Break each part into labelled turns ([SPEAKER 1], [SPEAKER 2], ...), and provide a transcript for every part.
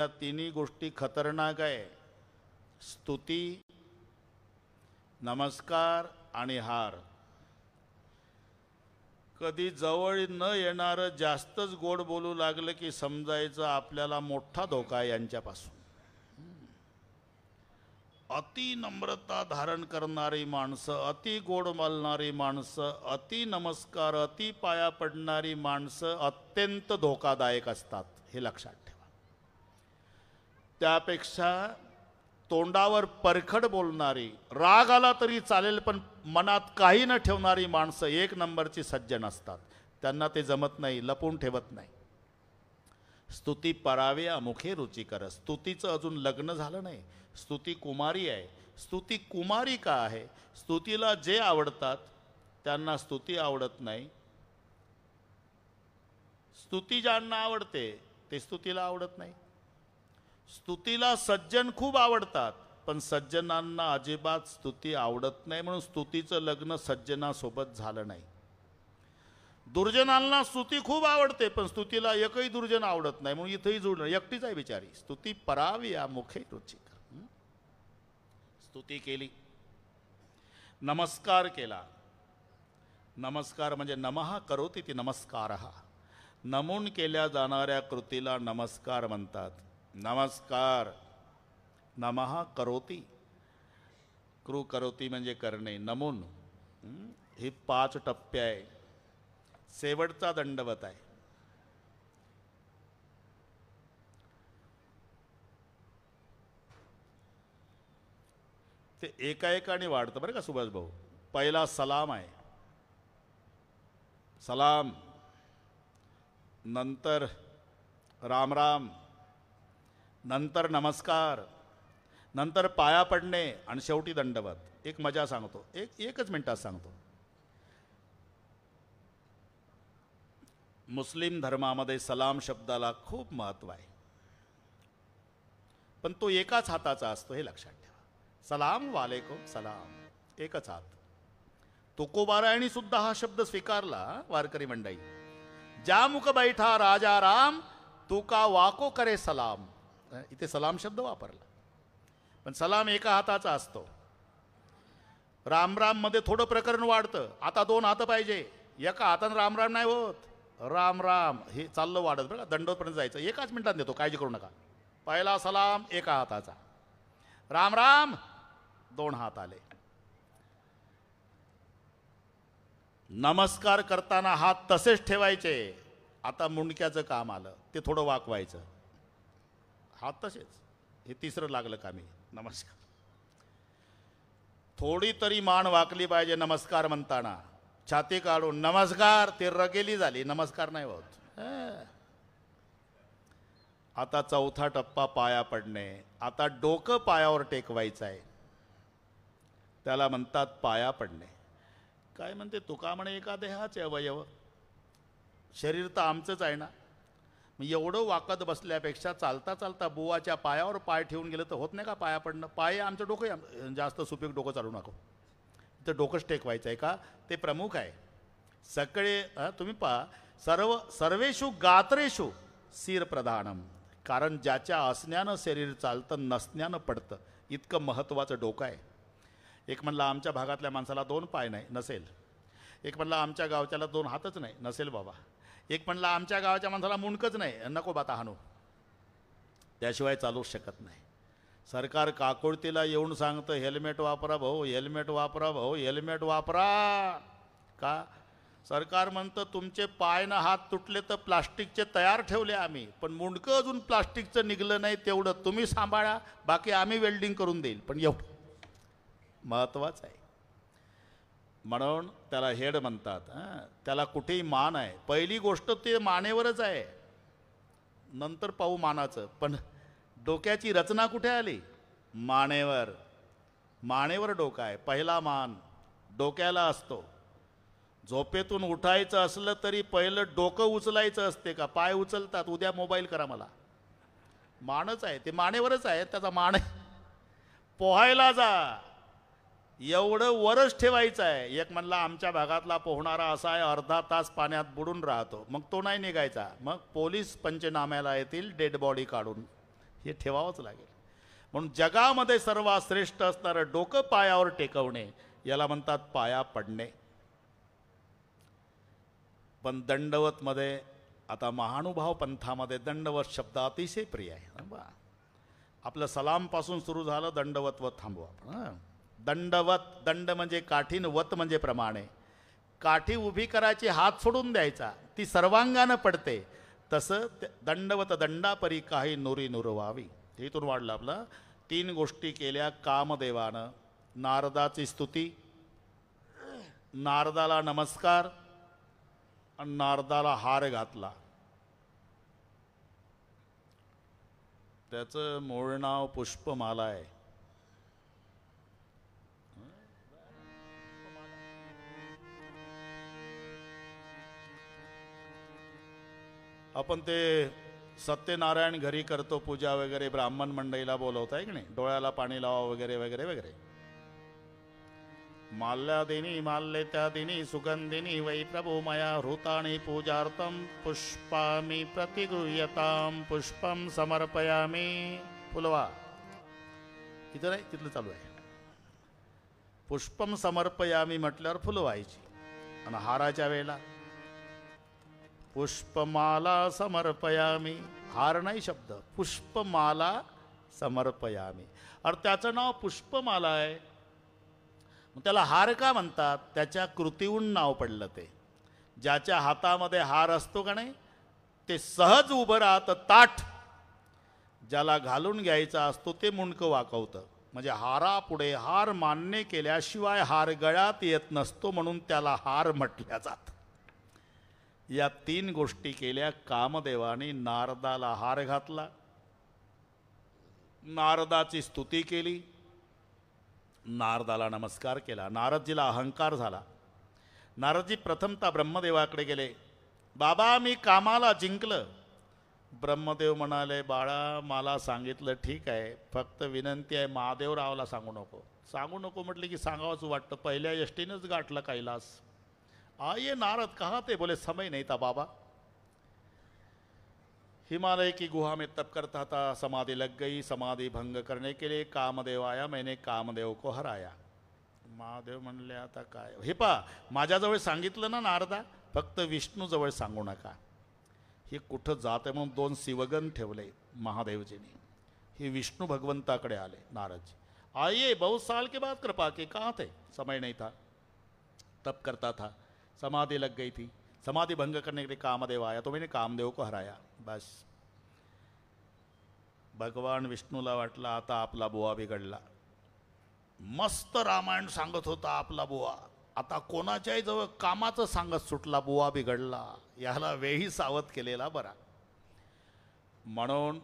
[SPEAKER 1] या तिन्ही गोष्टी खतरनाक आहे. स्तुती, नमस्कार आणि हार. कधी जवळ न येणारं जास्तच गोड बोलू लागलं की समजायचं आपल्याला मोठा धोका आहे यांच्यापासून. अति नम्रता धारण करणारी माणसं, अति गोड बोलणारी माणसं, अति नमस्कार, अति पाया पडणारी माणसं अत्यंत धोकादायक असतात, हे लक्षात ठेवा. त्यापेक्षा तोंडावर परखड बोलणारी, राग आला तरी चालेल पण मनात काही न ठेवणारी माणसं एक नंबरची सज्जन असतात. त्यांना ते जमत नाही, लपून ठेवत नाही. स्तुती पराव्या मुखे रुचिकर. स्तुतीचं अजून लग्न झालं नाही, स्तुती कुमारी आहे. स्तुती कुमारी का आहे? स्तुतीला जे आवडतात त्यांना स्तुती आवडत नाही. स्तुती ज्यांना आवडते ते स्तुतीला आवडत नाही. स्तुतीला सज्जन खूप आवडतात पण सज्जनांना अजिबात स्तुती आवडत नाही, म्हणून स्तुतीचं लग्न सज्जनासोबत झालं नाही. दुर्जनांना स्तुती खूप आवडते पण स्तुतीला एकही दुर्जन आवडत नाही, म्हणून इथेही जुळणं. एकटीच आहे बिचारी. स्तुती परावी या मुखे रुचिकर. स्तुती केली, नमस्कार केला. नमस्कार म्हणजे नमः करोति ती नमस्कारः. नमून केल्या जाणाऱ्या कृतीला नमस्कार म्हणतात. नमस्कार. नमः करोति, कृ करोति म्हणजे करणे, नमून. ही 5 टप्पे आहे. शेवटचा दंडवत आहे. ते एकाएकाने वाढतं बरं का सुभाष भाऊ. पहिला सलाम आहे, सलाम. नंतर राम राम, नंतर नमस्कार, नंतर पाया पडणे आणि शेवटी दंडवत. एक मजा सांगतो, एकच मिनिटात सांगतो. मुस्लिम धर्मामध्ये सलाम शब्दाला खूप महत्त्व आहे, पण तो एकाच हाताचा असतो, हे लक्षात ठेवा. सलाम वालेकुम सलाम, एकच हात. तुकोबारायणी सुद्धा हा शब्द स्वीकारला. वारकरी मंडळी, ज्या मुख बैठा राजा राम, तुका वाको करे सलाम. इथे सलाम शब्द वापरला, पण सलाम एका हाताचा असतो. राम राम मध्ये थोडं प्रकरण वाढतं. आता 2 हात पाहिजे, एका हातानं राम राम नाही होत. राम राम हे चाललं वाढत बरं का. दंडोपर्यंत जायचं. एकाच मिनिटात देतो, काळजी करू नका. पहिला सलाम एका हाताचा, राम राम 2 हात आले. नमस्कार करताना हात तसेच ठेवायचे. आता मुंडक्याचं काम आलं, ते थोडं वाकवायचं. हात तसेच. हे तिसरं लागलं का मी. नमस्कार. थोडी तरी मान वाकली पाहिजे नमस्कार म्हणताना. छाती काढून नमस्कार, ते रगेली झाली, नमस्कार नाही होत. आता चौथा टप्पा पाया पडणे. आता डोकं पायावर टेकवायचं आहे, त्याला म्हणतात पाया पडणे. काय म्हणते तुका म्हणे, एका देहाचे अवयव. शरीर तर आमचंच आहे ना. मग एवढं वाकत बसल्यापेक्षा चालता चालता बुवाच्या पायावर पाय ठेवून गेलं तर होत नाही का पाया पडणं. पाय आमचं डोकं, जास्त सुपीक डोकं चालू नको. तर डोकंच टेकवायचं आहे का, ते प्रमुख आहे. सगळे तुम्ही पहा, सर्वेषु गात्रेषु शिर प्रधानम. कारण ज्याच्या असण्यानं शरीर चालतं, नसण्यानं पडतं, इतकं महत्त्वाचं डोकं आहे. एक म्हणलं आमच्या भागातल्या माणसाला 2 पाय नाही, नसेल. एक म्हणलं आमच्या गावच्याला 2 हातच नाही, नसेल बाबा. एक म्हणलं आमच्या गावाच्या माणसाला मुंडकच नाही, नको बाता हाणू. त्याशिवाय चालूच शकत नाही. सरकार काकुळतीला येऊन सांगतं हेल्मेट वापरा भाऊ, हेल्मेट वापरा भाऊ, हेल्मेट वापरा. का? सरकार म्हणतं तुमचे पाय ना हात तुटले तर प्लास्टिकचे तयार ठेवले आम्ही, पण मुंडकं अजून प्लास्टिकचं निघलं नाही, तेवढं तुम्ही सांभाळा, बाकी आम्ही वेल्डिंग करून देईल. पण एवढं महत्त्वाचं आहे. म्हणून त्याला हेड म्हणतात. त्याला कुठेही मान आहे. पहिली गोष्ट ते मानेवरच आहे, नंतर पाहू मानाचं. पण डोक्याची रचना कुठे आली? मानेवर. मानेवर डोकं आहे. पहिला मान डोक्याला असतो. झोपेतून उठायचं असलं तरी पहिलं डोकं उचलायचं असते का? पाय उचलतात, उद्या मोबाईल करा मला. मानच आहे, ते मानेवरच आहे. त्याचा मान पोहायला जा, एवढं वरच ठेवायचं आहे. एक म्हणला आमच्या भागातला पोहणारा असा आहे, अर्धा तास पाण्यात बुडून राहतो, मग तो नाही निघायचा. मग पोलीस पंचनाम्याला येतील डेड बॉडी काढून. हे ठेवावंच लागेल. म्हणून जगामध्ये सर्वात श्रेष्ठ असणारं डोकं पायावर टेकवणे याला म्हणतात पाया पडणे. पण दंडवतमध्ये आता महानुभाव पंथामध्ये दंडवत शब्द अतिशय प्रिय आहे. आपलं सलामपासून सुरू झालं, दंडवतवत थांबू आपण. दंडवत, दंड म्हणजे काठीन, वत म्हणजे प्रमाणे. काठी उभी करायची, हात सोडून द्यायचा, ती सर्वांगानं पडते. तसं दंडवत दंडापरी काही नुरी नुरवावी. इथून वाढलं आपलं. 3 गोष्टी केल्या कामदेवानं. नारदाची स्तुती, नारदाला नमस्कार आणि नारदाला हार घातला. त्याचं मूळ नाव पुष्पमाला आहे. आपण ते सत्यनारायण घरी करतो पूजा वगैरे, ब्राह्मण मंडळीला बोलवताय की नाही, डोळ्याला पाणी लावा वगैरे वगैरे वगैरे. माल्यादिनी माल्यत्यादिनी सुगंधिनी वै प्रभो मया हृतानि पूजार्थं पुष्पामि प्रतिगृह्यतां पुष्पं समर्पयामि. फुलवा इथं नाही, तिथलं चालू आहे. पुष्पम समर्पयामी म्हटल्यावर फुलं व्हायची. आणि हाराच्या वेळेला पुष्पमाला समर्पयामी, हार नाही शब्द, पुष्पमाला समर्पयामी. अरे त्याचं नाव पुष्पमाला आहे, त्याला हार का म्हणतात? त्याच्या कृतीहून नाव पडलं ते. ज्याच्या हातामध्ये हार असतो का नाही, ते सहज उभं राहतं ताठ. ज्याला घालून घ्यायचा असतो ते मुंडकं वाकवतं. म्हणजे हारापुढे हार मान्य केल्याशिवाय हार गळ्यात येत नसतो, म्हणून त्याला हार म्हटल्या जातं. या 3 गोष्टी केल्या कामदेवाने. नारदाला हार घातला, नारदाची स्तुती केली, नारदाला नमस्कार केला. नारदजीला अहंकार झाला. नारदजी प्रथमतः ब्रह्मदेवाकडे गेले. बाबा मी कामाला जिंकलं. ब्रह्मदेव म्हणाले, बाळा मला सांगितलं ठीक आहे, फक्त विनंती आहे महादेवरावला सांगू नको. सांगू नको म्हटले की सांगावंच वाटतं. पहिल्या यष्टीनंच गाठलं कैलास. आइए नारद कहाँ थे? बोले समय नहीं था बाबा, हिमालय की गुहा में तप करता था, समाधि लग गई, समाधि भंग करने के लिए कामदेव आया, मैंने कामदेव को हराया. महादेव म्हणले आता काय हे पा, माझ्याजवळ सांगितलं ना नारदा, फक्त विष्णूजवळ सांगू नका. हे कुठं जाते म्हणून 2 शिवगण ठेवले महादेवजीने. हे विष्णू भगवंताकडे आले नारदजी. आइए बहुत साल के बाद कृपा की, कहाँ थे? समय नहीं था, तप करता था, समाधि लग गई थी, समाधि भंग करने के लिए कामदेव आया तो मैंने कामदेव को हराया. बस भगवान विष्णूला वाटलं आता आपला बुवा बिघडला. मस्त रामायण सांगत होता आपला बुवा, आता कोणाच्याही जवळ कामाचं सांगत सुटला, बुवा बिघडला. याला वेही सावध केलेला बरा. म्हणून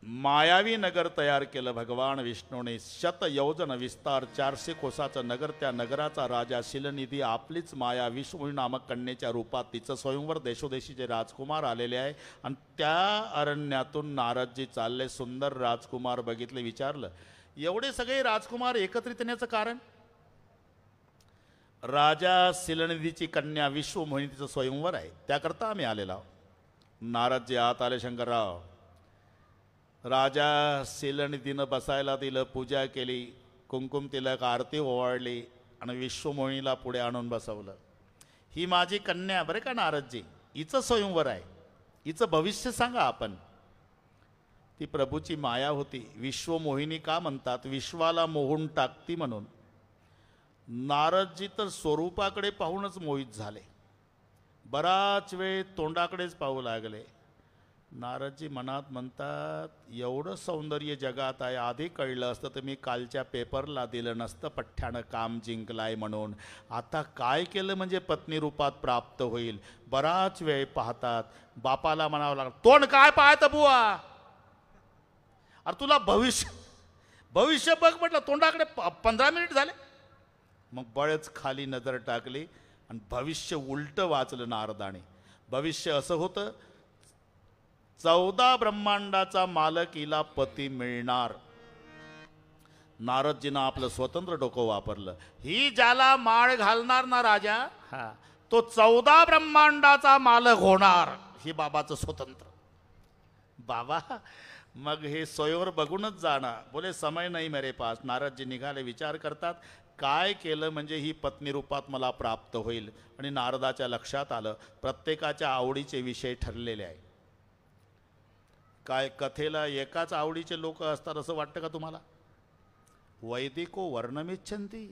[SPEAKER 1] मायावी नगर तयार केलं भगवान विष्णूने. 100 योजन विस्तार, 400 कोसाचं नगर. त्या नगराचा राजा शिलनिधी आपलीच माया विष्णू नामक कन्येच्या रूपात तिचं स्वयंवर देशोदेशीचे राजकुमार आलेले आहे. आणि त्या अरण्यातून नारदजी चालले. सुंदर राजकुमार बघितले, विचारलं एवढे सगळे राजकुमार एकत्रित येण्याचं कारण? राजा शिलनिधीची कन्या विश्वमोहिनी तिचं स्वयंवर आहे, त्याकरता आम्ही आलेलो आहोत. नारदजी आत आले. शंकरराव, राजा शिलनिधीनं बसायला दिलं, पूजा केली, कुंकुम तिलक आरती ओवाळली आणि विश्वमोहिनीला पुढे आणून बसवलं. ही माझी कन्या बरे का नारदजी, हिचं स्वयंवर आहे, हिचं भविष्य सांगा आपण. ती प्रभूची माया होती. विश्वमोहिनी का म्हणतात? विश्वाला मोहून टाकती म्हणून. नारदजी तर स्वरूपाकडे पाहूनच मोहित झाले. बराच वेळ तोंडाकडेच पाहू लागले. नारदजी मनात म्हणतात, एवढं सौंदर्य जगात आहे, आधी कळलं असतं तर मी कालच्या पेपरला दिलं नसतं पठ्ठ्यानं काम जिंकलाय म्हणून. आता काय केलं म्हणजे पत्नी रूपात प्राप्त होईल. बराच वेळ पाहतात. बापाला म्हणावं लागलं, तोंड काय पाहतं बुवा, अरे तुला भविष्य बघ म्हटलं. तोंडाकडे 15 मिनिट झाले. मग बळच खाली नजर टाकली आणि भविष्य उलटं वाचलं नारदाने. भविष्य असं होतं, 14 ब्रह्मांडाचा मालक हिला पती मिळणार. नारदजीनं आपलं स्वतंत्र डोकं वापरलं. ही ज्याला माळ घालणार ना राजा, तो 14 ब्रह्मांडाचा मालक होणार. ही बाबाचं स्वतंत्र. बाबा मग हे स्वयंवर बघूनच जाणार. बोले समय नाही मेरे पास. नारदजी निघाले, विचार करतात काय केलं म्हणजे ही पत्नी रूपात मला प्राप्त होईल. आणि नारदाच्या लक्षात आलं प्रत्येकाच्या आवडीचे विषय ठरलेले आहे. काय कथेला एकाच आवडीचे लोक असतात असं वाटतं का तुम्हाला? वैदिको वर्णमिच्छन्ति.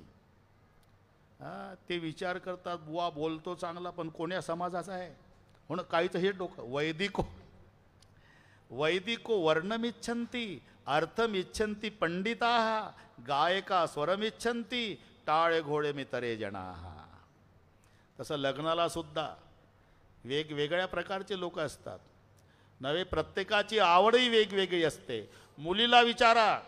[SPEAKER 1] ते विचार करतात बुवा बोलतो चांगला पण कोण्या समाजाचा आहे म्हणून काहीच हे डोकं. वैदिको वर्णमिच्छन्ति अर्थमिच्छन्ति पंडिता गायका स्वरमिच्छन्ति टाळे घोडे मितरे जना. तसं लग्नाला सुद्धा वेगवेगळ्या प्रकारचे लोक असतात नव्हे. प्रत्येकाची आवडही वेगवेगळी असते. मुलीला विचारा,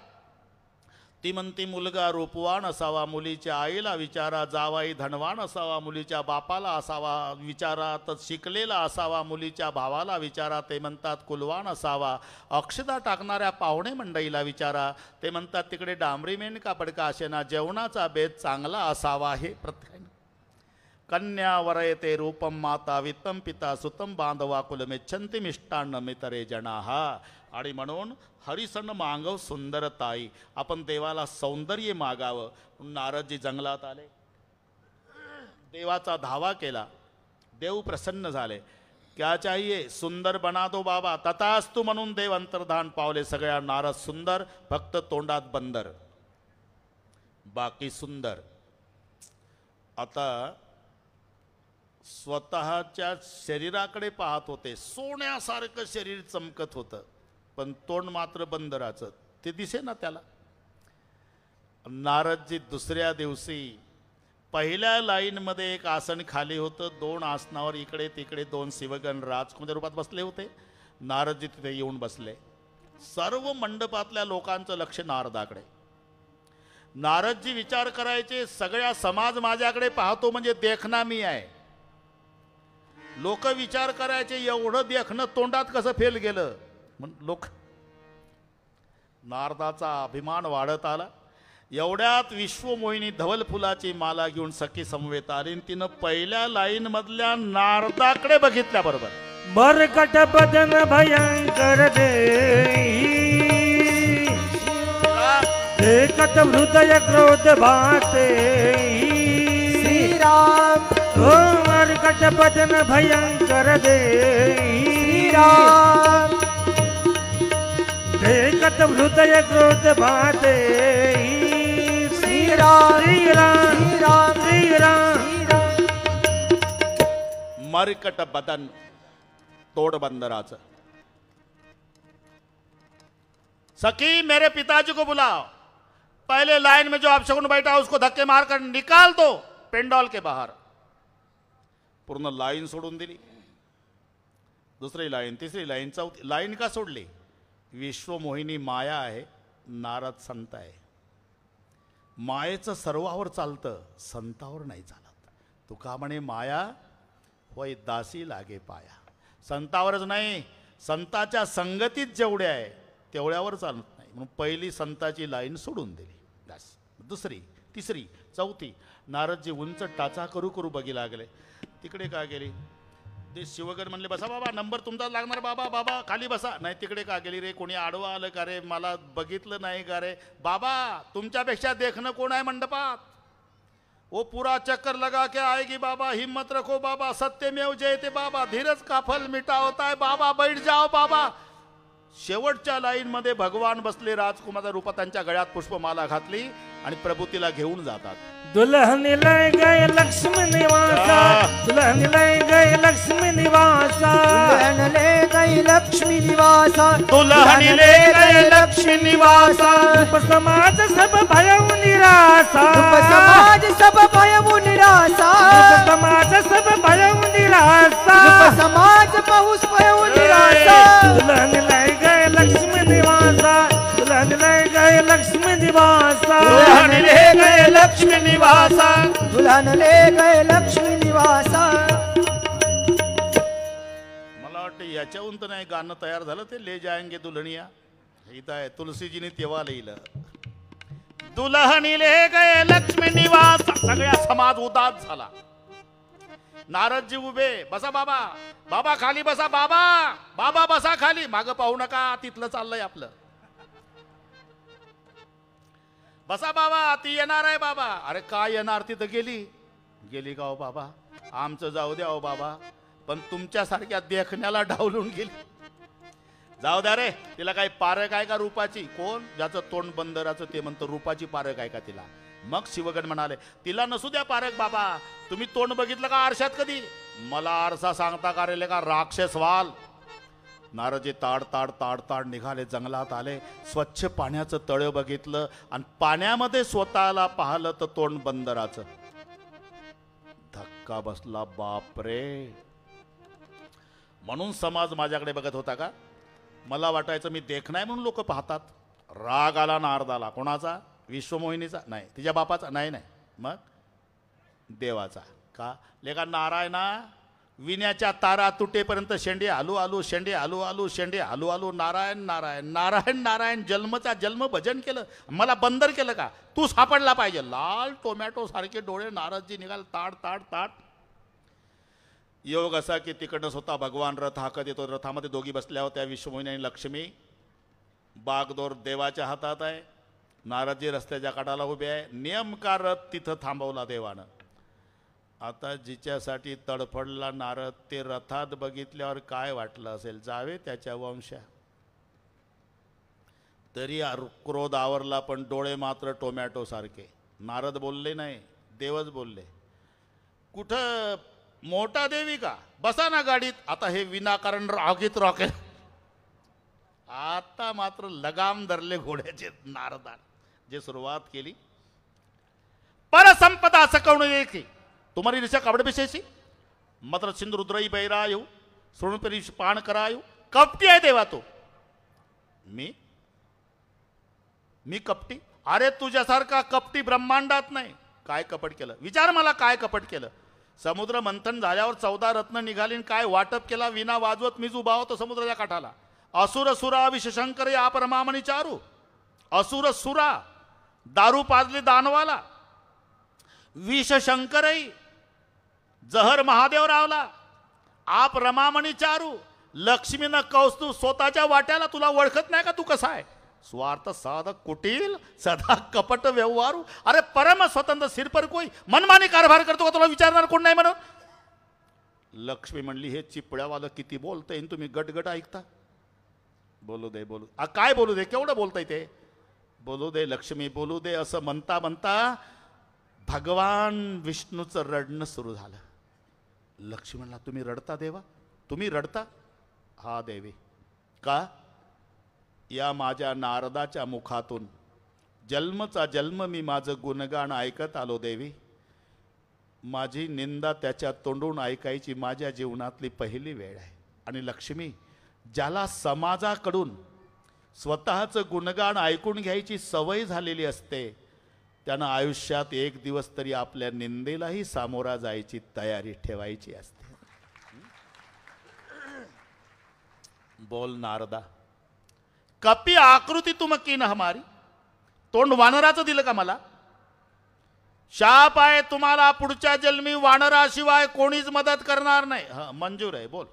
[SPEAKER 1] ती म्हणती मुलगा रूपवान असावा. मुलीच्या आईला विचारा, जावाई धनवान असावा. मुलीच्या बापाला असावा विचारा, तर शिकलेला असावा. मुलीच्या भावाला विचारा, ते म्हणतात कुलवान असावा. अक्षता टाकणाऱ्या पाहुणे मंडईला विचारा, ते म्हणतात तिकडे डांबरी मेन कापड का असेना, जेवणाचा बेत चांगला असावा. हे प्रत्येक कन्या वरयते रूपम माता वित्तम पिता सुतम बांधवा कुलमेच्छन्ति मिष्टान्न मितरे जनाहा. आणि म्हणून हरिसन मागव सुंदरताई. आपण देवाला सौंदर्य मागावं. नारदजी जंगलात आले, देवाचा धावा केला. देव प्रसन्न झाले. क्या चाहिए? सुंदर बना दो बाबा. तथास्तु म्हणून देव अंतर्धान पावले. सगळ्या नारद सुंदर, फक्त तोंडात बंदर, बाकी सुंदर. आता स्वतःच्या शरीराकडे पाहत होते. सोन्यासारखं शरीर चमकत होतं पण तोंड मात्र बंदराचं. ते दिसे ना त्याला. नारदजी दुसऱ्या दिवशी पहिल्या लाईनमध्ये एक आसन खाली होतं. 2 आसनावर इकडे तिकडे 2 शिवगण राजकुमार रूपात बसले होते. नारदजी तिथे येऊन बसले. सर्व मंडपातल्या लोकांचं लक्ष नारदाकडे. नारदजी विचार करायचे सगळ्या समाज माझ्याकडे पाहतो म्हणजे देखना मी आहे. लोक विचार करायचे एवढं देखणं तोंडात कसं फेल गेलं. लोक नारदाचा अभिमान वाढत आला. एवढ्यात विश्वमोहिनी धवल फुलाची माला घेऊन सखी समवेत आली. तिनं पहिल्या लाईन मधल्या नारदाकडे बघितल्याबरोबर
[SPEAKER 2] मरकट बदन भयंकर देखत हृदय क्रोध भाते.
[SPEAKER 3] श्रीराम
[SPEAKER 2] ओ मरकट बदन भयंकर
[SPEAKER 3] श्रीराम
[SPEAKER 2] देखत हृदय क्रोध भाते.
[SPEAKER 3] श्रीराम
[SPEAKER 2] श्रीराम
[SPEAKER 3] श्रीराम
[SPEAKER 2] श्रीराम.
[SPEAKER 1] मरकट बदन, तोड बंदराचं. सखी मेरे पिताजी को बुलाओ. पहले लाइन में जो अपशकुन बैठा उसको धक्के मारकर निकाल दो पेंडॉल के बाहर. पूर्ण लाईन सोडून दिली. दुसरी लाईन, तिसरी लाईन, चौथी लाईन का सोडली? विश्वमोहिनी माया आहे, नारद संत आहे. मायेचं सर्वावर चालतं, संतावर नाही चालत. तुका म्हणे माया होय दासी लागे पाया. संतावरच नाही, संताच्या संगतीत जेवढे आहे तेवढ्यावर चालत नाही. म्हणून पहिली संताची लाईन सोडून दिली. बस. दुसरी, तिसरी, चौथी. नारदजी उंच टाचा करू करू बघी लागले. तिकडे का गेली? ते शिवगण म्हणले बसा बाबा, नंबर तुमचाच लागणार बाबा. बाबा खाली बसा. नाही तिकडे का गेली रे? कोणी आडवं आलं का रे? मला बघितलं नाही का रे? बाबा तुमच्यापेक्षा देखणं कोण आहे मंडपात? वो पूरा चक्कर लगा के आएगी बाबा. हिम्मत रखो बाबा. सत्यमेव जयते बाबा. धीरज का फल मिठा होता है बाबा. बैठ जाओ बाबा. शेवटच्या लाईन मध्ये भगवान बसले. राजकुमार रूपात त्यांच्या गळ्यात पुष्पमाला घातली आणि प्रभूतीला घेऊन जातात.
[SPEAKER 2] दुल्हन लय गए लक्ष्मी निवासा. दुल्हन लय गए लक्ष्मी निवासा.
[SPEAKER 3] दुल्हन ले गई लक्ष्मी निवासा.
[SPEAKER 1] दुल्हन ले गए लक्ष्मी निवासा.
[SPEAKER 2] रूप समाज सब भयउ निरासा.
[SPEAKER 3] रूप समाज सब भयउ निरासा.
[SPEAKER 2] रूप समाज सब भयउ निरासा.
[SPEAKER 3] रूप समाज बहुस भयउ निरासा.
[SPEAKER 2] दुल्हन लय गए लक्ष्मी निवासा. दुल्हन लय गए लक्ष्मी निवासा.
[SPEAKER 1] दुल्हन ले गए लक्ष्मी निवासा.
[SPEAKER 3] दुल्हन ले गए लक्ष्मी निवासा.
[SPEAKER 1] मला वाटतं याच्याहून तर नाही गाणं तयार झालं ते ले जाएंगे दुल्हनिया. इथं आहे तुलसीजीने तेव्हा लिहिलं. दुल्हनी ले गए लक्ष्मी निवास. सगळ्या समाज उदास झाला. नारदजी उभे, बसा बाबा, बाबा खाली बसा, बाबा बाबा बसा खाली, मागं पाहू नका, तिथलं चाललंय आपलं. बसा बाबा, ती येणार आहे बाबा. अरे काय येणार, तिथं गेली का हो बाबा, आमचं जाऊ द्या हो बाबा, पण तुमच्यासारख्या देखण्याला डावलून गेली. जाऊ द्या रे, तिला काही पारख आहे का रूपाची? कोण? ज्याचं तोंड बंदराचं ते म्हणतं रूपाची पारख आहे का तिला? मग शिवगण म्हणाले, तिला नसू द्या पारख बाबा, तुम्ही तोंड बघितलं का आरशात कधी? मला आरसा सांगता का रे का राक्षस वाल. नारदजी ताड ताड ताड ताड निघाले, जंगलात आले, स्वच्छ पाण्याचं तळं बघितलं आणि पाण्यामध्ये स्वतःला पाहिलं तर तोंड बंदराचं. धक्का बसला, बापरे. म्हणून समाज माझ्याकडे बघत होता का? मला वाटायचं मी देख नाही म्हणून लोक पाहतात. राग आला नारदाला. कोणाचा? विश्वमोहिनीचा? नाही. तिच्या बापाचा? नाही. मग देवाचा. का? लेका नारायणा, विण्याच्या तारा तुटेपर्यंत शेंडे आलू आलू, शेंडे आलू आलू, शेंडे आलू आलू, नारायण नारायण नारायण नारायण, जन्मचा जन्म भजन केलं, मला बंदर केलं का? तू सापडला पाहिजे. लाल टोमॅटो सारखे डोळे नारदजी निघाल, ताड ताड ताड. योग असा की तिकडनं स्वतः भगवान रथ हाकत येतो. रथामध्ये दोघी बसल्या होत्या, विश्वमोहिनी आणि लक्ष्मी. बागदोर देवाच्या हातात आहे, नारदजी रस्त्याच्या काठाला उभे आहे. नेमका रथ तिथं थांबवला देवानं. आता जिच्यासाठी तडफडला नारद, ते रथात बघितल्यावर काय वाटलं असेल? जावे त्याच्या वंशा. तरी क्रोध आवरला, पण डोळे मात्र टोमॅटो सारखे. नारद बोलले नाही, देवच बोलले. कुठं मोठा देवी का? बसा ना गाडीत. आता हे विनाकारण रागीत रॉकेल. आता मात्र लगाम धरले घोड्याचे नारदान. जे सुरुवात केली, परसंपदा सकवण की तुम्हारी ऋषा कावड विशेषी मात्र सिंधु रुद्रई बैरायु सोनपरी पाण करायु. कपटी आहे देवा तो. मी कपटी? अरे तुझ्यासारखा कपटी ब्रह्मांडात नाही. काय कपट केलं? विचार मला, काय कपट केलं? समुद्र मंथन झाल्यावर 14 रत्न निघाली, काय वाटप केला? विना वाजवत मीच उभा होतो समुद्राच्या काठाला. असुर सुरा विषशंकर या परमामणी चारू. असुर सुरा, दारू पाजली दानवाला. विषशंकरई, जहर महादेव रावला. आप रमामणी चारू, लक्ष्मीनं कौस्तू स्वतःच्या वाट्याला. तुला ओळखत नाही का तू कसा आहे? स्वार्थ साधक कुटील, सदा कपट व्यवहारू. अरे परम स्वतंत्र सिर पर कोई, मनमानी कारभार करतो का? तुला विचारणार कोण नाही म्हणून. लक्ष्मी म्हणली, हे चिपळ्यावालं किती बोलतंय, तुम्ही गटगट ऐकता. बोलू दे बोलू. काय बोलू दे? केवढं बोलतंय ते? बोलू दे लक्ष्मी, बोलू दे. असं म्हणता म्हणता भगवान विष्णूचं रडणं सुरू झालं. लक्ष्मी म्हणला, तुम्ही रडता देवा? तुम्ही रडता? हा देवी. का? या माझ्या नारदाच्या मुखातून जन्मचा जन्म मी माझं गुणगान ऐकत आलो देवी. माझी निंदा त्याच्या तोंडून ऐकायची माझ्या जीवनातली पहिली वेळ आहे. आणि लक्ष्मी, ज्याला समाजाकडून स्वतःचं गुणगान ऐकून घ्यायची सवय झालेली असते, त्यानं आयुष्यात एक दिवस तरी आपल्या निंदेलाही सामोरा जायची तयारी ठेवायची असते. बोल नारदा, कपी आकृती तुम कीन हमारी. तोंड वानराचं दिलं का मला? शाप आहे तुम्हाला, पुढच्या जन्मी वानराशिवाय कोणीच मदत करणार नाही. हा मंजूर आहे, बोल.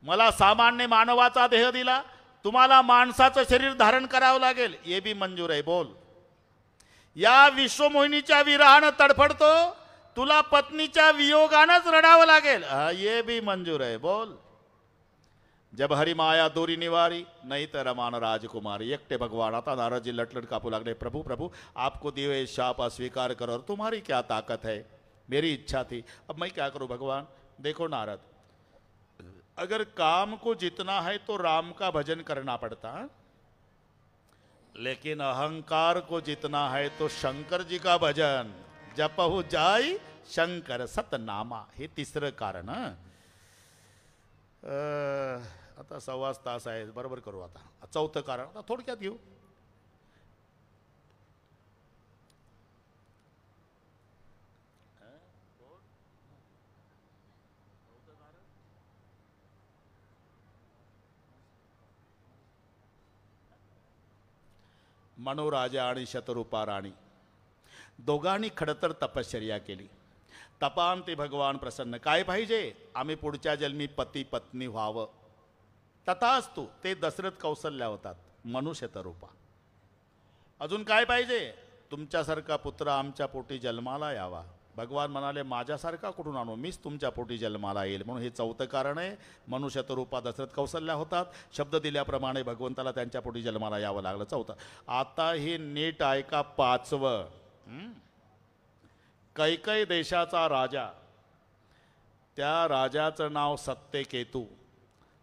[SPEAKER 1] मला सामान्य मानवाचा देह दिला, तुम्हाला माणसाचं शरीर धारण करावं लागेल, हे बी मंजूर आहे, बोल. या विश्वमोहिनीच्या विरहानं तडफडतो, तुला पत्नीच्या वियोगानंच रडावं लागेल, हे बी मंजूर आहे, बोल. जब हरी माया दोरी निवारी नहीं तर रमान राजकुमारी. एकटे भगवान. आता नारद जी लटलट कापू लागले. प्रभु प्रभु, आपको दिए हुए शाप अस्वीकार करो, और तुम्हारी क्या ताकत है? मेरी इच्छा थी, अब मैं क्या करूं भगवान? देखो नारद, अगर काम को जितना है तो राम का भजन करना पड़ता, लेकिन अहंकार को जितना है तो शंकर जी का भजन. जपहु जाई शंकर सतनामा. हे तिसरं कारण. आता 1.25 तास आहे, बरोबर करू. आता चौथं कारण आता थोडक्यात घेऊ. मनोराजा आणि शतरूपा राणी दोघांनी खडतर तपश्चर्या केली. तपांती भगवान प्रसन्न. काय पाहिजे? आम्ही पुढच्या जन्मी पती पत्नी व्हावं. तथास्तु. ते दशरथ कौसल्या होतात मनुष्यत रूपा. अजून काय पाहिजे? तुमच्यासारखा पुत्र आमच्या पोटी जन्माला यावा. भगवान म्हणाले माझ्यासारखा कुठून आणू, मीच तुमच्या पोटी जन्माला येईल. म्हणून हे चौथं कारण आहे. मनुष्यत रूपा दशरथ कौसल्या होतात. शब्द दिल्याप्रमाणे भगवंताला त्यांच्या पोटी जन्माला यावं लागलं. चौथं. आता हे नीट ऐका. पाचवं. कैकई देशाचा राजा, त्या राजाचं नाव सत्यकेतू.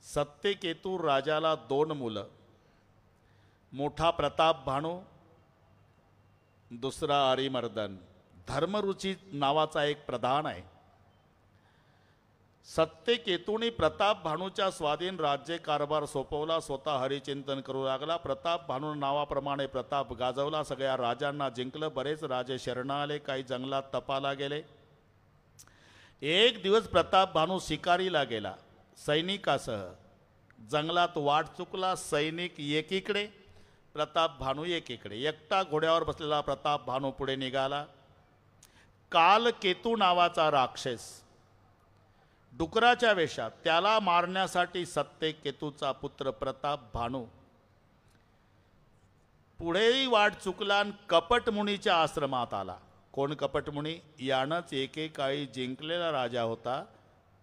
[SPEAKER 1] सत्यकेतू राजाला 2 मुलं. मोठा प्रताप भानू, दुसरा अरिमर्दन. धर्मरुची नावाचा एक प्रधान आहे. सत्यकेतूने प्रताप भानूच्या स्वाधीन राज्य कारभार सोपवला. स्वतः हरिचिंतन करू लागला. प्रताप भानू नावाप्रमाणे प्रताप गाजवला. सगळ्या राजांना जिंकलं. बरेच राजे शरण आले, काही जंगलात तपाला गेले. एक दिवस प्रताप भानू शिकारीला गेला सैनिकासह. जंगलात वाट चुकला. सैनिक एकीकडे, प्रताप भानू एकीकडे. एकटा घोड्यावर बसलेला प्रताप भानू पुढे निघाला. कालकेतू नावाचा राक्षस डुकराच्या वेशात, त्याला मारण्यासाठी सत्यकेतूचा पुत्र प्रताप भानू पुढेही वाट चुकला आणि कपटमुनीच्या आश्रमात आला. कोण कपटमुनी? यानंच एकेकाळी जिंकलेला राजा होता.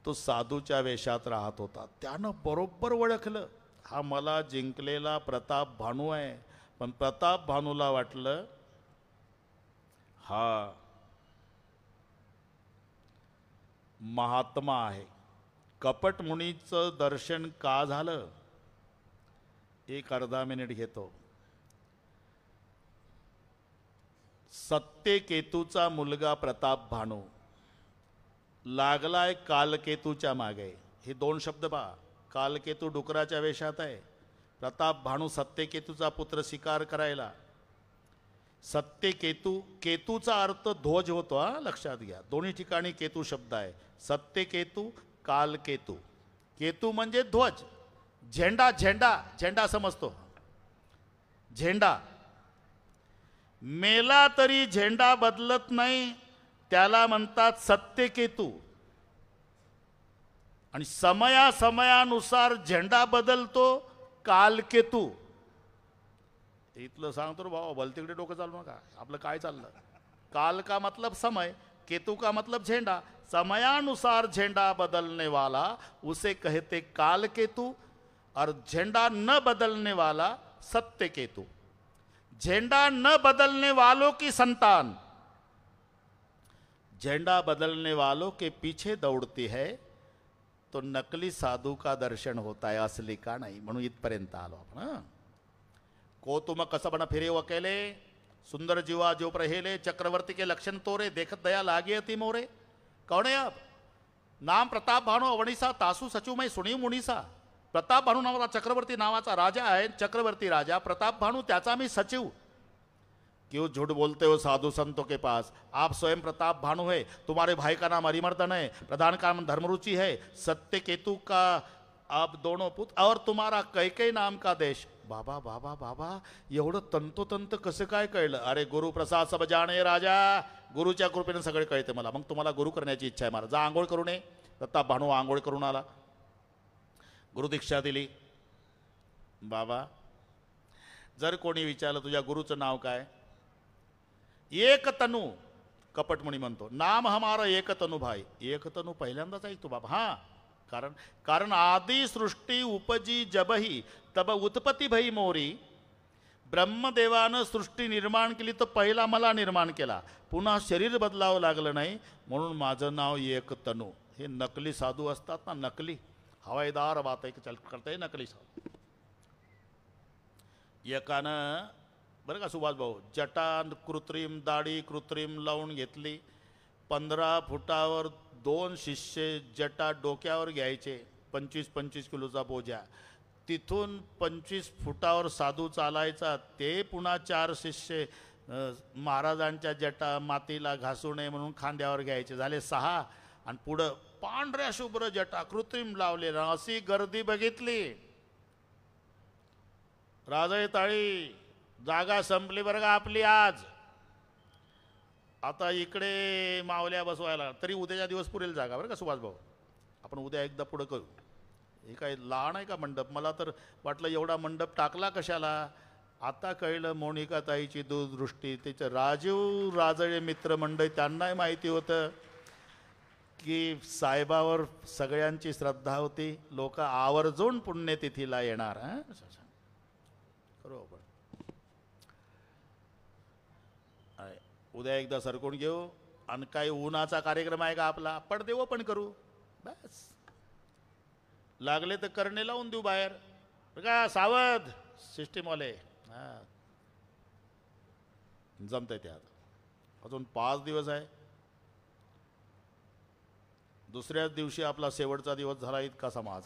[SPEAKER 1] तो साधूच्या वेशात राहत होता. त्यानं बरोबर ओळखलं, हा मला जिंकलेला प्रताप भानू आहे. पण प्रताप भानूला वाटलं हा महात्मा आहे. कपटमुनीचं दर्शन का झालं? एक अर्धा मिनिट घेतो. सत्यकेतूचा मुलगा प्रताप भानू लागलाय कालकेतूच्या मागे. हे 2 शब्द पहा. कालकेतू डुकराच्या वेशात आहे. प्रताप भानू सत्यकेतूचा पुत्र शिकार करायला. सत्यकेतू, केतूचा अर्थ ध्वज होतो, हा लक्षात घ्या. दोन्ही ठिकाणी केतू शब्द आहे. सत्यकेतू, कालकेतू. केतू म्हणजे ध्वज, झेंडा. झेंडा झेंडा समजतो. झेंडा मेला तरी झेंडा बदलत नाही, त्याला म्हणतात सत्यकेतू. आणि समयानुसार झेंडा बदलतो, कालकेतू. इथलं सांगतो रे भाऊ, भलतिकडे डोकं चालू नका. आपलं काय चाललं? काल का मतलब समय, केतु का मतलब झेंडा. समयानुसार झेंडा बदलने वाला उसे कहते कालकेतु, और झेंडा न बदलने वाला सत्यकेतु. झेंडा न बदलने वालों की संतान झेंडा बदलने वालों के पीछे दौड़ती है, तो नकली साधू का दर्शन होता है, असली का नहीं. म्हणून इथपर्यंत आलो आपण. को तुम कसबन फिरे अकेले, सुंदर जीवा जो प्रहेले, चक्रवर्ती के लक्षण तोरे, देखत दया लागे अति मोरे. कौन है आप? नाम प्रताप भानू अवणीसा, तासु सचू मैं सुनी मुनीसा. प्रताप भानू नावाचा चक्रवर्ती नावाचा राजा आहे. चक्रवर्ती राजा प्रताप भानू, त्याचा मी सचिव. क्यों झूठ बोलते हो साधु संतों के पास? आप स्वयं प्रताप भानू है, तुम्हारे भाई का नाम अरिमर्दन है, प्रधान का नाम धर्मरुचि है, सत्यकेतु का आप दोनों पुत्र, और तुम्हारा कैकेयी नाम का देश. बाबा बाबा बाबा, एवढं तंतोतंत कसं काय कळलं? अरे गुरु प्रसाद सब जाणे राजा, गुरुच्या कृपेने सगळे कळते मला. मग तुम्हाला गुरु करण्याची इच्छा आहे मला. जा आंघोळ करू नये. प्रताप भानू आंघोळ करून आला, गुरुदीक्षा दिली. बाबा, जर कोणी विचारलं तुझ्या गुरुचं नाव काय? एकतनू. कपटमुनी म्हणतो, नाम हमारा एकतनू भाई. एकतनू पहिल्यांदाच ऐकतो बाबा. हां, कारण आदि सृष्टी उपजी जबही तब उत्पत्ती भई मोरी. ब्रह्मदेवानं सृष्टी निर्माण केली तर पहिला मला निर्माण केला. पुन्हा शरीर बदलावं लागलं नाही, म्हणून माझं नाव एकतनू. हे नकली साधू असतात ना, नकली हवाईदार बात आहे चल करते नकली साधू. एकानं बरं का सुभाष भाऊ, जटा कृत्रिम, दाढी कृत्रिम लावून घेतली. 15 फुटावर 2 शिष्य जटा डोक्यावर घ्यायचे, 25-25 किलोचा बोजा. तिथून 25 फुटावर साधू चालायचा. ते पुन्हा 4 शिष्य महाराजांच्या जटा मातीला घासू नये म्हणून खांद्यावर घ्यायचे. झाले 6. आणि पुढं पांढऱ्या शुभ्र जटा कृत्रिम लावलेला. अशी गर्दी बघितली, राजाई ताळी. जागा संपली बरं का आपली आज. आता इकडे मावल्या बसवायला तरी उद्याच्या दिवस पुरेल जागा बरं का सुभाष भाऊ. आपण उद्या एकदा पुढं करू. हे काय लहान आहे का मंडप? मला तर वाटलं एवढा मंडप टाकला कशाला. आता कळलं मोनिका ताईची दूरदृष्टी. त्याचं राजीव राजळे मित्रमंडळ त्यांनाही माहिती होतं की साहेबावर सगळ्यांची श्रद्धा होती. लोक आवर्जून पुण्यतिथीला येणार. बरोबर. उद्या एकदा सरकून घेऊ. आणि काही उन्हाचा कार्यक्रम आहे का आपला? पडदेव पण करू. बस लागले तर करणे लावून देऊ बाहेर का. सावध सिस्टीमवाले. हां जमतंय ते. आता अजून 5 दिवस आहे. दुसऱ्याच दिवशी आपला शेवटचा दिवस झाला. इतका समाज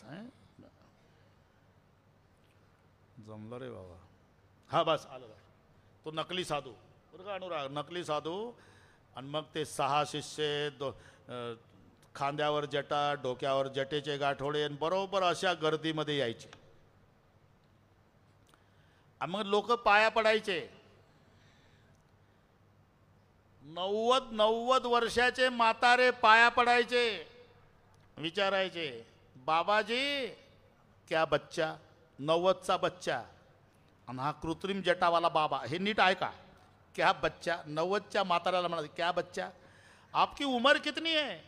[SPEAKER 1] जमलं रे बाबा. हा बस आलं. तो नकली साधू बरं का अनुराग. नकली साधू. आणि मग ते 6 शिष्य खांद्यावर जटा डोक्यावर जटेचे गाठोडे बरोबर अशा गर्दीमध्ये यायचे. मग लोक पाया पडायचे. 90 वर्षाचे म्हातारे पाया पडायचे. विचारायचे बाबाजी क्या बच्चा. 90चा बच्चा. आणि हा कृत्रिम जटावाला बाबा. हे नीट ऐका. क्या बच्चा. 90च्या म्हाताऱ्याला म्हणाले क्या बच्चा आपकी उम्र कितनी है.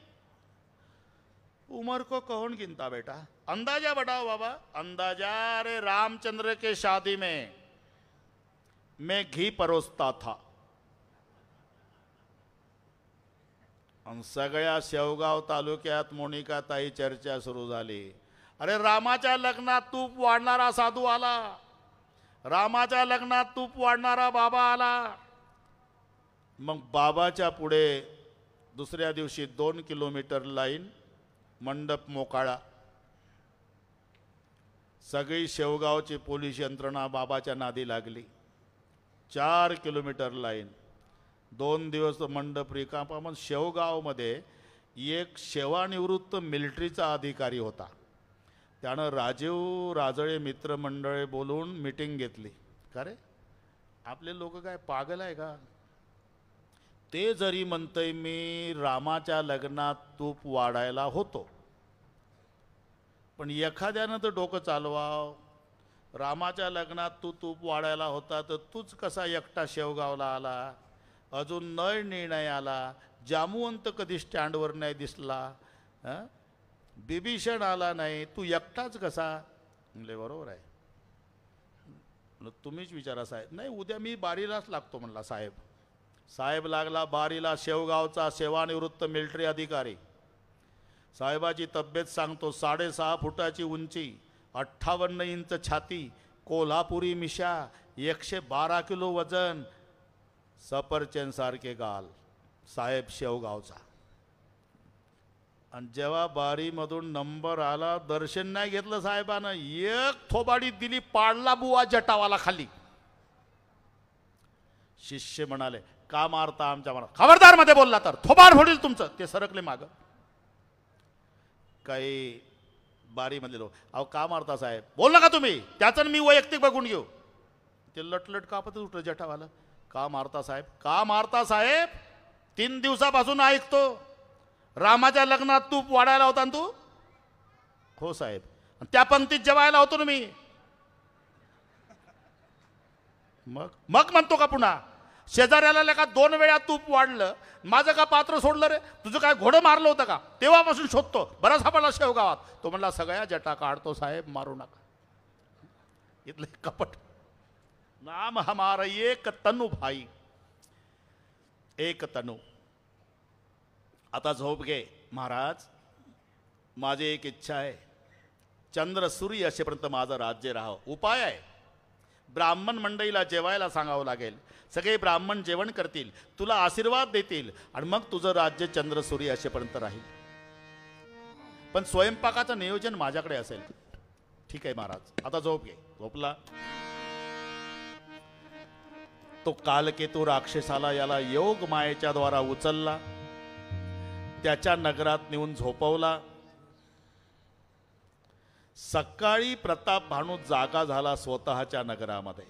[SPEAKER 1] उम्र को कौन गिनता बेटा. अंदाजा बढ़ाओ बाबा. अंदाजा. अरे रामचंद्र के शादी में मैं घी परोसता था. आणि सगळ्या शेवगाव तालुक्यात मोनिका ताई चर्चा सुरू झाली. अरे रामाच्या लग्नात तूप वाढणारा साधू आला. रामाच्या लग्नात तूप वाढणारा बाबा आला. मग बाबाच्या पुढे दुसऱ्या दिवशी 2 किलोमीटर लाईन. मंडप मोकाळा. सगळी शेवगावची पोलीस यंत्रणा बाबाच्या नादी लागली. 4 किलोमीटर लाईन. 2 दिवस मंडप रिकामा. मग शेवगावमध्ये एक सेवानिवृत्त मिलिटरीचा अधिकारी होता. त्यानं राजीव राजळे मित्रमंडळे बोलून मीटिंग घेतली. का रे आपले लोक काय पागल आहे का. ते जरी म्हणतंय मी रामाच्या लग्नात तूप वाढायला होतो. पण एखाद्यानं तर डोकं चालवाव. रामाच्या लग्नात तू तूप वाढायला होता तर तूच कसा एकटा शेवगावला आला. अजून नळ निर्णय आला. जामुवंत कधी स्टँडवर नाही दिसला. बिभीषण आला नाही. तू एकटाच कसा. म्हणले बरोबर आहे. तुम्हीच विचारा साहेब. नाही उद्या मी बारीलाच लागतो म्हणला साहेब. साहेब लागला बारीला. शेवगावचा सेवानिवृत्त मिलिटरी अधिकारी. साहेबाची तब्येत सांगतो. 6.5 फुटाची उंची. 58 इंच छाती. कोल्हापुरी मिशा. 112 किलो वजन. सफरचंद सारखे गाल. साहेब शेवगावचा. आणि जेव्हा बारीमधून नंबर आला दर्शन नाही घेतलं साहेबानं. एक थोबाडी दिली. पाडला बुवा जटावाला खाली. शिष्य म्हणाले का मारता आमच्या मनात. खबरदार मध्ये बोलला तर थोबाड फोडील तुमचं. ते सरकले माग. काही बारी मधले लोक अहो का मारता साहेब. बोल नका तुम्ही. त्याचं मी वैयक्तिक बघून घेऊ. ते लटलट कापत उठलं जटावाला. का मारता साहेब. का मारता साहेब. 3 दिवसापासून ऐकतो. रामाच्या लग्नात तूप वाढायला होता तू. हो साहेब. त्या पंक्तीत जेवायला होतो ना मी. मग म्हणतो का पुन्हा. शेजाऱ्याला का 2 वेळा तूप वाढलं. माझं का पात्र सोडलं रे. तुझं काय घोडं मारलं होतं का. तेव्हापासून शोधतो. बराच सापडला शेवगावात. तो म्हणला सगळ्या जटा काढतो साहेब मारू नका. इथले कपट. नाम हमारा एक तनु भाई. एक तनु. आता झोप घे महाराज. माझी एक इच्छा आहे. चंद्र सूर्य असेपर्यंत माझं राज्य राहावं. उपाय आहे. ब्राह्मण मंडळीला जेवायला सांगावं लागेल. सगळे ब्राह्मण जेवण करतील. तुला आशीर्वाद देतील. आणि मग तुझं राज्य चंद्र सूर्य असेपर्यंत राहील. पण स्वयंपाकाचं नियोजन माझ्याकडे असेल. ठीक आहे महाराज. आता झोप घे. झोपला. तो कालकेतू राक्षसाला याला योग मायेच्या द्वारा उचलला. त्याच्या नगरात नेऊन झोपवला. सकाळी प्रताप भानू जागा झाला स्वतःच्या नगरामध्ये.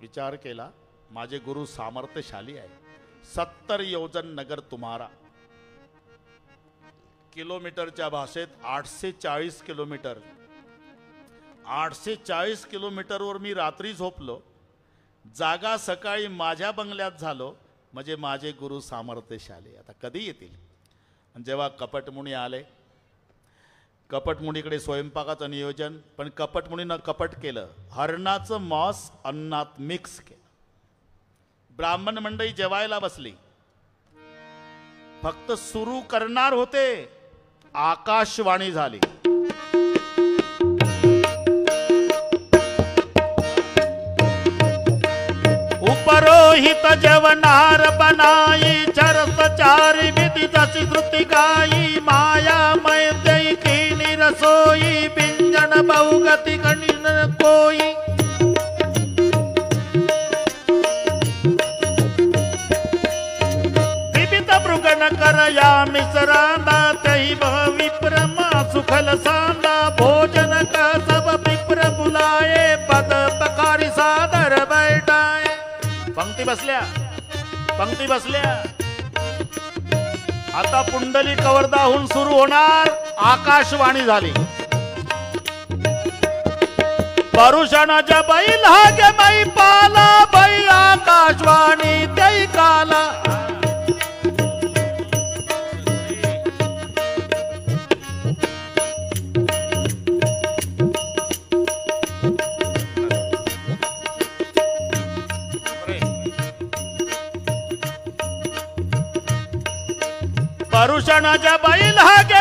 [SPEAKER 1] विचार केला माझे गुरु सामर्थ्यशाली आहे. 70 योजन नगर तुम्हारा. किलोमीटरच्या भाषेत 840 किलोमीटर. 840 किलोमीटरवर मी रात्री झोपलो, जागा सकाळी माझ्या बंगल्यात झालो. म्हणजे माझे गुरु सामर्थ्यशाली आता कधी येतील. आणि जेव्हा कपटमुनी आले, कपटमुनीकडे स्वयंपाकाचं नियोजन, पण कपटमुनीनं कपट केलं, हरणाचं मांस अन्नात मिक्स केलं. ब्राह्मण मंडळी जेवायला बसली, फक्त सुरू करणार होते, आकाशवाणी झाली. उपरोहित जवनार बनाई, चरस चारी विधि जसी श्रुति गाई, माया मैत्री कीनी रसोई, बिंजन बहुगति गणिन कोई. विविध मृगन करया मिश्रांदा, तही विप्रमा सुखल सांदा, भोजन का सब विप्र बुलाए, पद पकारी सादर बैठाए. पंक्ती बसल्या, पंक्ती बसल्या. आता पुंडली कवर्धाहून सुरू होणार, आकाशवाणी झाली. परुषणाच्या बैल हागे मै पाला, बै आकाशवाणी तै काला. परुषणाच्या बैल हागे